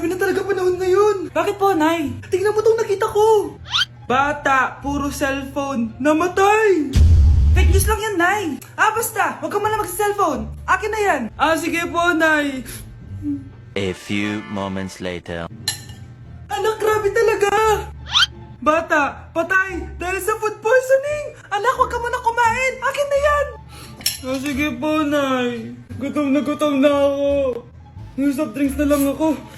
Grabe na talaga panahon ngayon. Bakit po, Nay? Tingnan mo tong nakita ko. Bata, puro cellphone, namatay. Fake news lang yan, Nay. Basta, huwag ka man lang mag-cellphone. Akin na yan. Sige po, Nay. A few moments later. Anak, grabe talaga. Bata, patay dahil sa food poisoning. Anak, huwag ka muna kumain. Akin na yan. Sige po, Nay. Gutom na ako. Yung soft drinks na lang ako.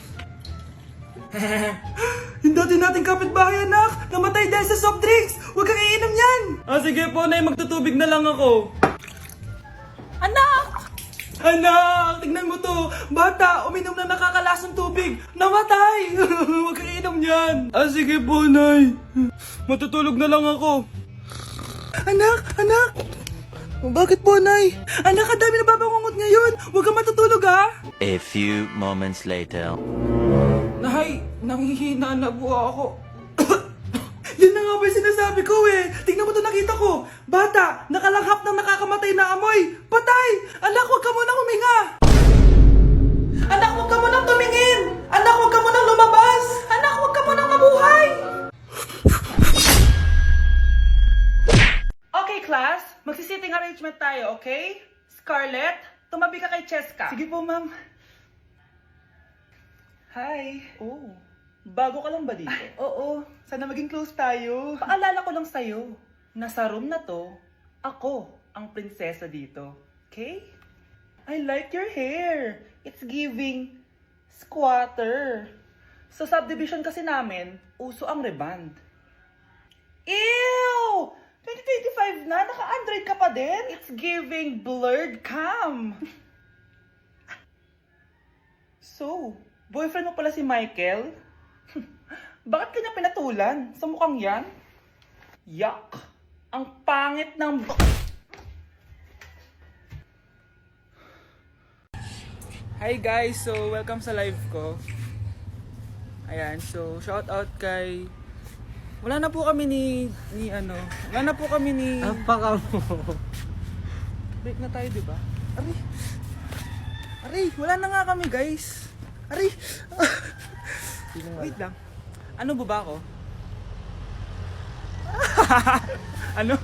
Yung dati nating kapitbahay, anak. Namatay dahil sa soft drinks. Huwag kang iinom yan. Sige po, Nay. Magtutubig na lang ako. Anak! Anak! Tignan mo to. Bata, uminom na nakakalasong tubig. Namatay! Huwag kang iinom yan. Sige po, Nay. Matutulog na lang ako. Anak! Bakit po, Nay? Anak, ang dami na babangungot ngayon. Huwag kang matutulog, ha? A few moments later. Nay, nanghihina na po ako. Yan na nga ba yung sinasabi ko eh. Tingnan mo to, nakita ko. Bata, nakalanghap ng nakakamatay na amoy. Patay! Anak, huwag ka munang huminga. Anak, huwag ka munang tumingin. Anak, huwag ka munang lumabas. Anak, huwag ka munang mabuhay. Okay, class. Magsisitting arrangement tayo, okay? Scarlett, tumabi ka kay Cheska. Sige po, ma'am. Hi. Oh, bago ka lang ba dito? Oo, sana maging close tayo. Paalala ko lang sa'yo, nasa room na to, ako ang prinsesa dito. Okay? I like your hair. It's giving squatter. Sa subdivision kasi namin, uso ang reband. Ew! 2025 na, naka-Android ka pa din? It's giving blurred cam. So, boyfriend mo pala si Michael? Bakit kanya pinatulan? Sa mukhang yan? Yuck! Ang pangit ng... Hi guys! So, welcome sa live ko. Ayan, so, shout out kay... Wala na po kami Wala na po kami ni... Apaka mo. Break na tayo, diba? Aray, wala na nga kami, guys. Aray. Wait lang. Ano ba ako? Ano?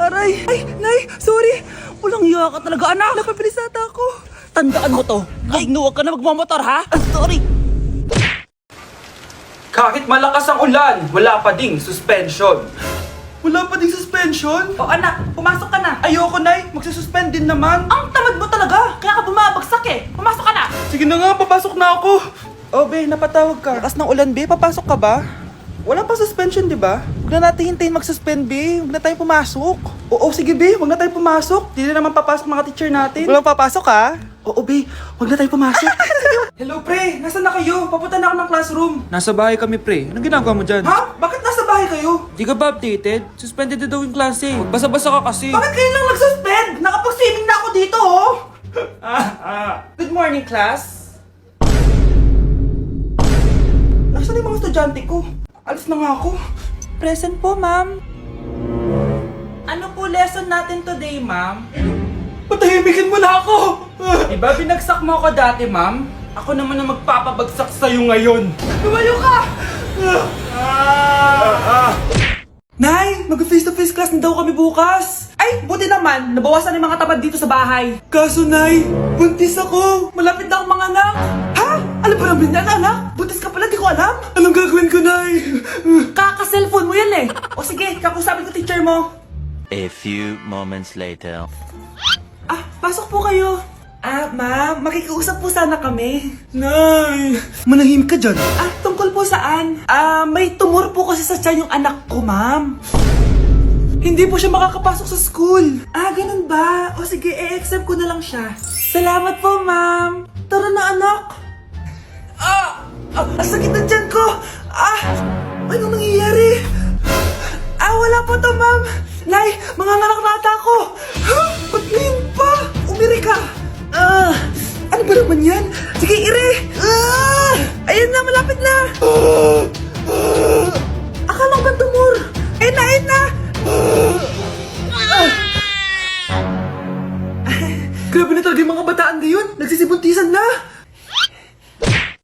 Aray! Ay, Nay! Sorry! Walang iya ka talaga, anak! Napabilis ata ako! Tandaan mo to! Ay, huwag ka na magmamotor, ha? Sorry! Kahit malakas ang ulan, wala pa ding suspension. Wala pa ding suspension? O anak, pumasok ka na. Ayoko, Nay. Magsususpend din naman. Ang tamad mo talaga. Kaya ka bumabagsak eh. Pumasok ka na. Sige na nga, papasok na ako. Oh, be, napatawag ka. Lakas ng ulan, be. Papasok ka ba? Wala pa suspension, di ba? Huwag na natin hintayin mag-suspend, be. Huwag na tayo pumasok. Oo, sige, be. Huwag na tayo pumasok. Di na naman papasok mga teacher natin. Walang papasok, ha? Oo, be. Huwag na tayo pumasok. Hello, pre. Nasaan na kayo? Papunta na ako ng classroom. Nasa bahay kami, pre. Anong ginagawa mo dyan? Ha? Bakit nasa bahay kayo? Di ka ba updated? Suspended na daw yung klase. Magbasa-basa ka kasi. Bakit kayo lang nag-suspend? Nakapag-swimming na ako dito, oh. Good morning, class. Nasaan yung mga estudyante ko? Alis na nga ako. Present po, ma'am. Ano po lesson natin today, ma'am? Patahimikin mo na ako! Diba binagsak mo ako dati, ma'am? Ako naman ang magpapabagsak sa'yo ngayon. Lumayo ka! Nay, mag-face-to-face class na daw kami bukas. Ay, buti naman, nabawasan yung mga tamad dito sa bahay. Kaso, Nay, buntis ako. Malapit na akong manganak. Ha? Alam ba namin yan, anak? Buntis ka pala, di ko alam. Anong gagawin ko, Nay? Kaka-cellphone mo yan eh. O sige, kakusapin ko teacher mo. A few moments later. Pasok po kayo. Ma'am, makikiusap po sana kami. Nay, manahimik ka dyan. Tungkol po saan? May tumor po kasi sa tiyan yung anak ko, ma'am. Hindi po siya makakapasok sa school. Ganun ba? O sige, i-exempt ko na lang siya. Salamat po, ma'am. Tara na, anak. Ang sakit ng tiyan ko. Anong nangyayari? Wala po to, ma'am. Nay, manganganak na ata ako. Ba't ngayon pa? Umiri ka. Ano ba naman yan? Sige, ire! Ayun na, malapit na! Akala ko ba tumor? Ayun na, ayun na! Grabe na talaga yung mga bataan ngayon. Nagsisibuntisan na.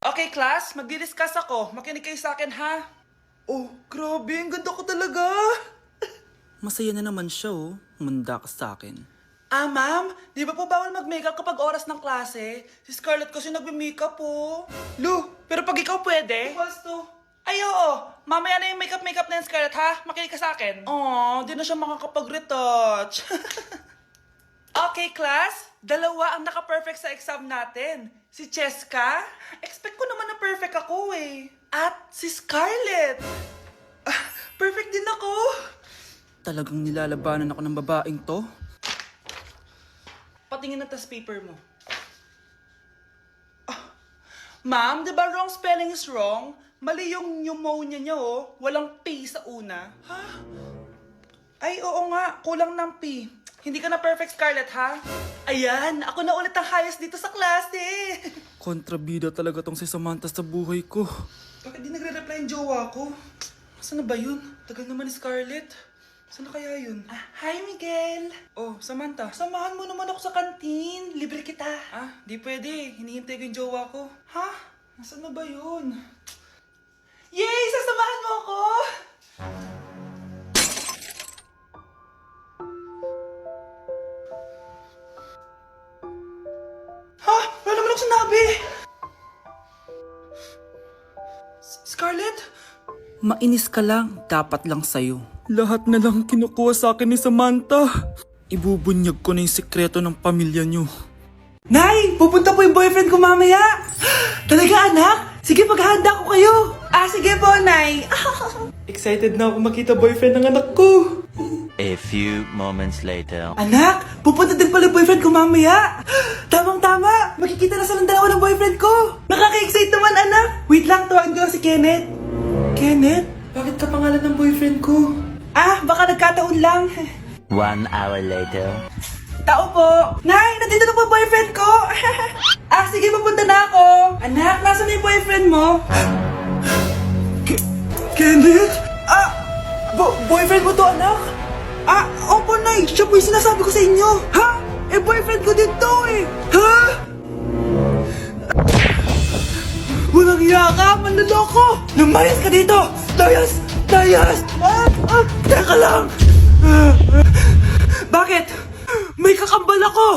Okay, class. Magdi-discuss ako. Makinig kayo sa akin, ha? Oh, grabe. Ang ganda ko talaga. Masaya na naman siya, oh. Manda ka sa akin. Ah, ma'am? Di ba po bawal mag-makeup kapag oras ng klase? Si Scarlett kasi nagme-makeup, po. Lu, pero pag ikaw pwede? Basto. Ay, oo. Mamaya na yung makeup na yung Scarlett, ha? Makinig ka sa akin. Aw, di na siya makakapag-retouch. Okay, class. Dalawa ang naka-perfect sa exam natin. Si Cheska. Expect ko naman na perfect ako eh. At si Scarlett. Perfect din ako. Talagang nilalabanan ako ng babaeng to. Patingin na test paper mo. Ma'am, di ba wrong spelling is wrong? Mali yung pneumonia niya oh. Walang P sa una. Ha? Ay, oo nga. Kulang ng P. Hindi ka na perfect, Scarlett, ha? Ayan, ako na ulit ang highest dito sa klase. Kontrabida talaga tong si Samantha sa buhay ko. Bakit di nagre-reply yung jowa ko? Saan na ba yun? Tagal naman ni Scarlett. Saan na kaya yun? Hi, Miguel. Oh, Samantha, samahan mo naman ako sa kantin. Libre kita. Di pwede. Hinihintay ko yung jowa ko. Ha? Nasaan na ba yun? Yay! Sasamahan mo ako! Ha? Wala naman ako sinabi! Scarlett? Mainis ka lang. Dapat lang sa'yo. Lahat na lang kinukuha sa akin ni Samantha. Ibubunyag ko na yung sekreto ng pamilya niyo. Nay! Pupunta po yung boyfriend ko mamaya! Talaga, anak? Sige, paghahanda ko kayo! Sige po, Nay! Excited na ako makita boyfriend ng anak ko! A few moments later. Anak, pupunta din pala yung boyfriend ko mamaya. Tamang-tama, makikita na silang dalawa ng boyfriend ko. Nakaka-excite naman, anak. Wait lang, tawagin ko si Kenneth. Kenneth? Bakit ka pangalan ng boyfriend ko? Baka nagkataon lang. 1 hour later. Tao po. Nay, nandito na po yung boyfriend ko. Sige, pupunta na ako. Anak, nasa na yung boyfriend mo? Kenneth? Boyfriend mo to, anak? Opo, Nay. Siya po yung sinasabi ko sa inyo. Ha? Boyfriend ko din to eh. Ha? Walang hiya ka, manloloko. Lumayas ka dito. Layas! Layas! Teka lang. Bakit? May kakambal ako.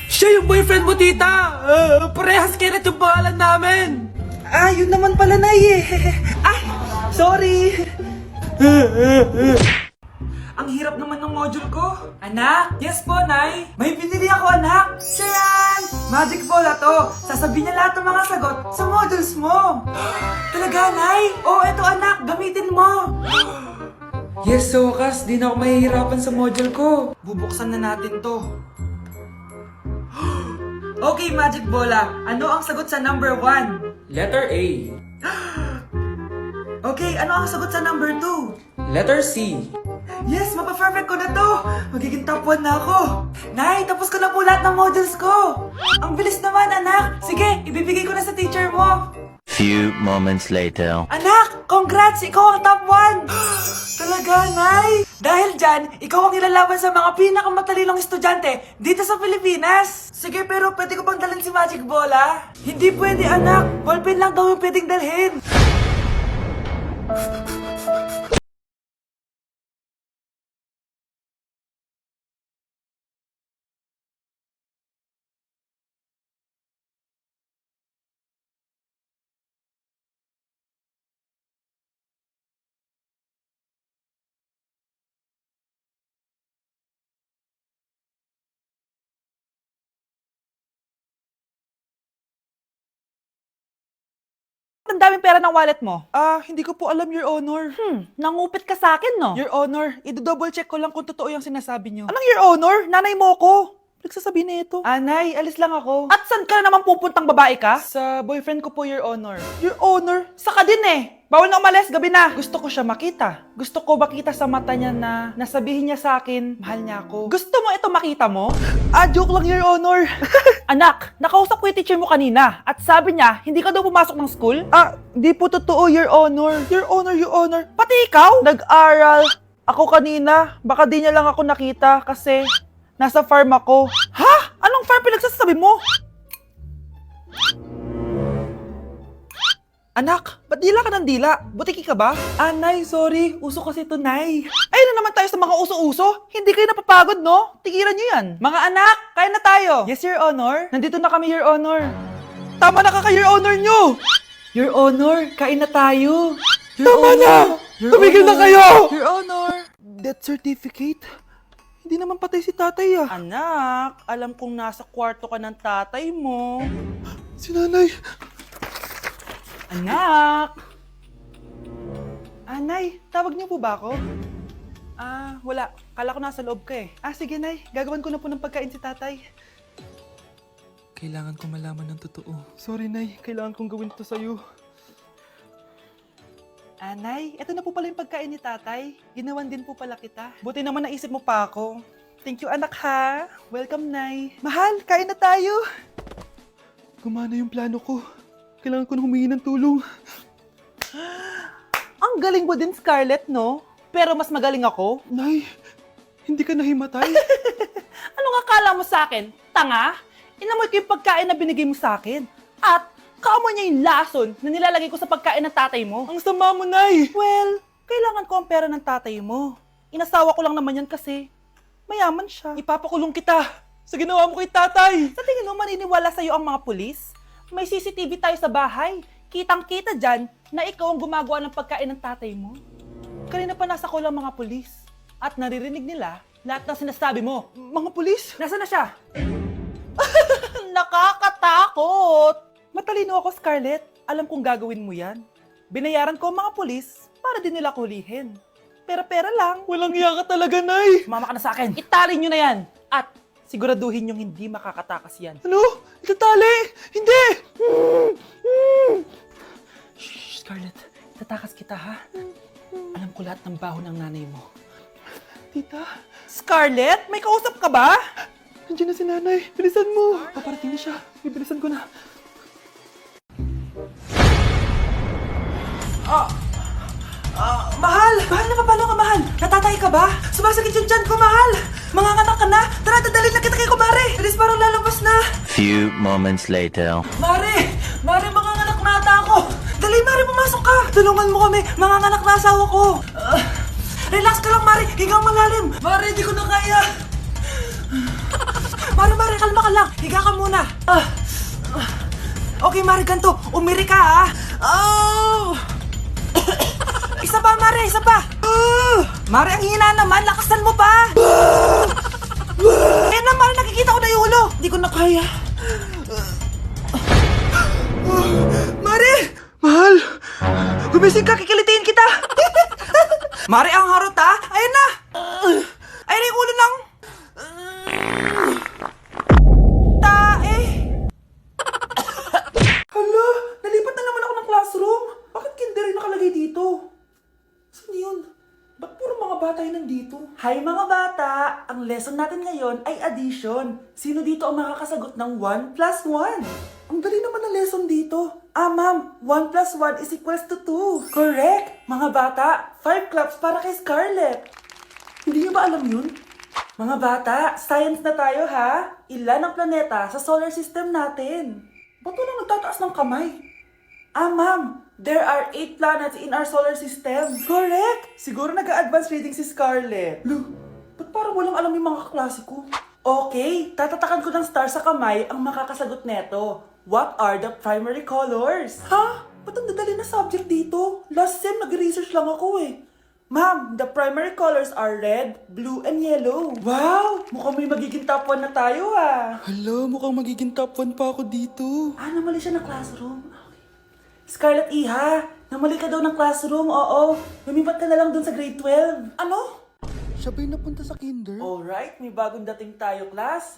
Siya yung boyfriend mo, tita. Parehas Kenneth yung pangalan namin. Yun naman pala, Nay eh. Sorry. Ang hirap naman ng module ko. Anak? Yes po, Nay. May binili ako, anak. Siyan! Magic Bola to. Sasabihin niya lahat ng mga sagot sa modules mo. Talaga, Nay? Eto anak. Gamitin mo. Yes, sa wakas. Di na ako mahihirapan sa module ko. Bubuksan na natin to. Okay, Magic Bola. Ano ang sagot sa number 1? Letter A. Okay, ano ang sagot sa number 2? Letter C. Yes, mapa-perfect ko na to! Magiging top 1 na ako! Nay, tapos ko na po lahat ng modules ko! Ang bilis naman, anak! Sige, ibibigay ko na sa teacher mo! Few moments later. Anak, congrats! Ikaw ang top 1! Talaga, Nay! Dahil dyan, ikaw ang ilalaban sa mga pinakamatalinong estudyante dito sa Pilipinas! Sige, pero pwede ko bang dalhin si Magic Bola? Hindi pwede, anak! Ballpen lang daw yung pwedeng dalhin! Ang daming pera ng wallet mo. Hindi ko po alam, Your Honor. Nangupit ka sa akin, no? Your Honor, i-double check ko lang kung totoo yung sinasabi niyo. Anong your honor? Nanay mo ko. Nagsasabi na ito. Anay, alis lang ako. At saan ka na naman pupuntang babae ka? Sa boyfriend ko po, Your Honor. Your Honor, saka din eh. Bawal na umalis, gabi na. Gusto ko siya makita. Gusto ko makita sa mata niya na nasabihin niya sa akin, mahal niya ako. Gusto mo ito makita mo? Joke lang, Your Honor. Anak, nakausap ko yung teacher mo kanina at sabi niya, hindi ka daw pumasok ng school? Di po totoo, Your Honor. Your Honor. Pati ikaw? Nag-aral. Ako kanina, baka di niya lang ako nakita kasi nasa farm ako. Ha? Anong farm pinagsasabi mo? Anak, ba't dila ka ng dila? Butiki ka ba? Nay, sorry. Uso kasi ito, Nay. Ay na naman tayo sa mga uso-uso. Hindi kayo napapagod, no? Tigilan nyo yan. Mga anak, kain na tayo. Yes, Your Honor. Nandito na kami, Your Honor. Tama na ka, Your Honor nyo! Your Honor, kain na tayo. Tama na! Your Tumigil na Honor. kayo! Your Honor. Death certificate? Hindi naman patay si tatay Anak, alam kong nasa kwarto ka ng tatay mo. Si nanay. Anak! Nay, tawag niyo po ba ako? Wala. Kala ko nasa loob ka eh. Sige, Nay. Gagawan ko na po ng pagkain si tatay. Kailangan ko malaman ng totoo. Sorry, Nay. Kailangan kong gawin to sa'yo. Nay, eto na po pala yung pagkain ni tatay. Ginawan din po pala kita. Buti naman naisip mo pa ako. Thank you, anak, ha? Welcome, Nay. Mahal, kain na tayo. Gumana yung plano ko. Kailangan ko na humingi ng tulong. Ang galing mo din, Scarlett, no? Pero mas magaling ako. Nay, hindi ka nahimatay? Anong akala mo sa akin? Tanga? Inamoy ko yung pagkain na binigay mo sa akin. At kaamoy niya yung lason na nilalagay ko sa pagkain ng tatay mo. Ang sama mo, Nay! Well, kailangan ko ang pera ng tatay mo. Inasawa ko lang naman yan kasi mayaman siya. Ipapakulong kita sa ginawa mo kay tatay! Sa tingin mo, maniniwala sa'yo ang mga pulis? May CCTV tayo sa bahay. Kitang-kita dyan na ikaw ang gumagawa ng pagkain ng tatay mo. Kanina pa nasa kulang mga pulis. At naririnig nila lahat ng sinasabi mo. Mga pulis? Nasaan na siya? Nakakatakot! Matalino ako, Scarlett. Alam kong gagawin mo yan. Binayaran ko ang mga pulis para din nila kulihin. Pera-pera lang. Walang iya ka talaga, Nay! Sumama ka na sa akin. Itali nyo na yan. At siguraduhin yung hindi makakatakas yan. Ano? Itatali! Hindi! Shh, Scarlett. Itatakas kita, ha? Alam ko lahat ng baho ng nanay mo. Tita, Scarlett, may kausap ka ba? nandiyan na si nanay. Bilisan mo! Paparating na siya. Bibilisan ko na. Mahal! Mahal na paano ka, mahal? Natatay ka ba? Sumasakit yung tiyan ko, mahal! Manganganak ka na? Tara, dadalhin na kita kay kumare! Bilis, parang lalabas na! Few moments later. Mare! Mare, manganganak na ata ako! Dali, Mare, pumasok ka! Tulungan mo kami! Manganganak na asawa ko! Relax ka lang, Mare! Higang malalim! Mare, di ko na kaya! Mare, kalma ka lang! Higa ka muna! Okay, Mare, ganito! Umiri ka, ha? Oh! Isa pa, Mare! Isa pa! Mare, ang hina naman! Lakasan mo pa! Eh na, Mare! Nakikita ko na yung ulo! Di ko na kaya! Mare! Mahal! Gumising ka! Kikilitiin kita! Mare, ang harot, ha? Ayun na! Ayun na yung ulo ng... Tae! Hala! Nalipat na naman ako ng classroom! Bakit kinder yung nakalagay dito? Saan yun? Ba't puro mga bata yun nandito? Hi mga bata! Ang lesson natin ngayon ay addition. Sino dito ang makakasagot ng 1 plus 1? Ang dali naman ng lesson dito. Ma'am, 1 plus 1 is equals to 2. Correct! Mga bata, 5 claps para kay Scarlett. Hindi niyo ba alam yun? Mga bata, science na tayo ha? Ilan ang planeta sa solar system natin? Ba't walang nagtataas ng kamay? Ma'am, there are 8 planets in our solar system. Correct! Siguro nag-a-advance reading si Scarlett. Ba't parang walang alam yung mga kaklase ko? Okay, tatatakan ko ng star sa kamay ang makakasagot neto. What are the primary colors? Ha? Ba't ang dadali na subject dito? Last sem, nag-research lang ako eh. Ma'am, the primary colors are red, blue, and yellow. Wow! Mukhang may magiging top 1 na tayo ah. Hala, mukhang magiging top 1 pa ako dito. Namali siya ng classroom. Scarlett Iha, namali ka daw ng classroom, oo. Lumipat ka na lang dun sa grade 12. Ano? Siya ba'y napunta sa kinder? Alright, may bagong dating tayo, class.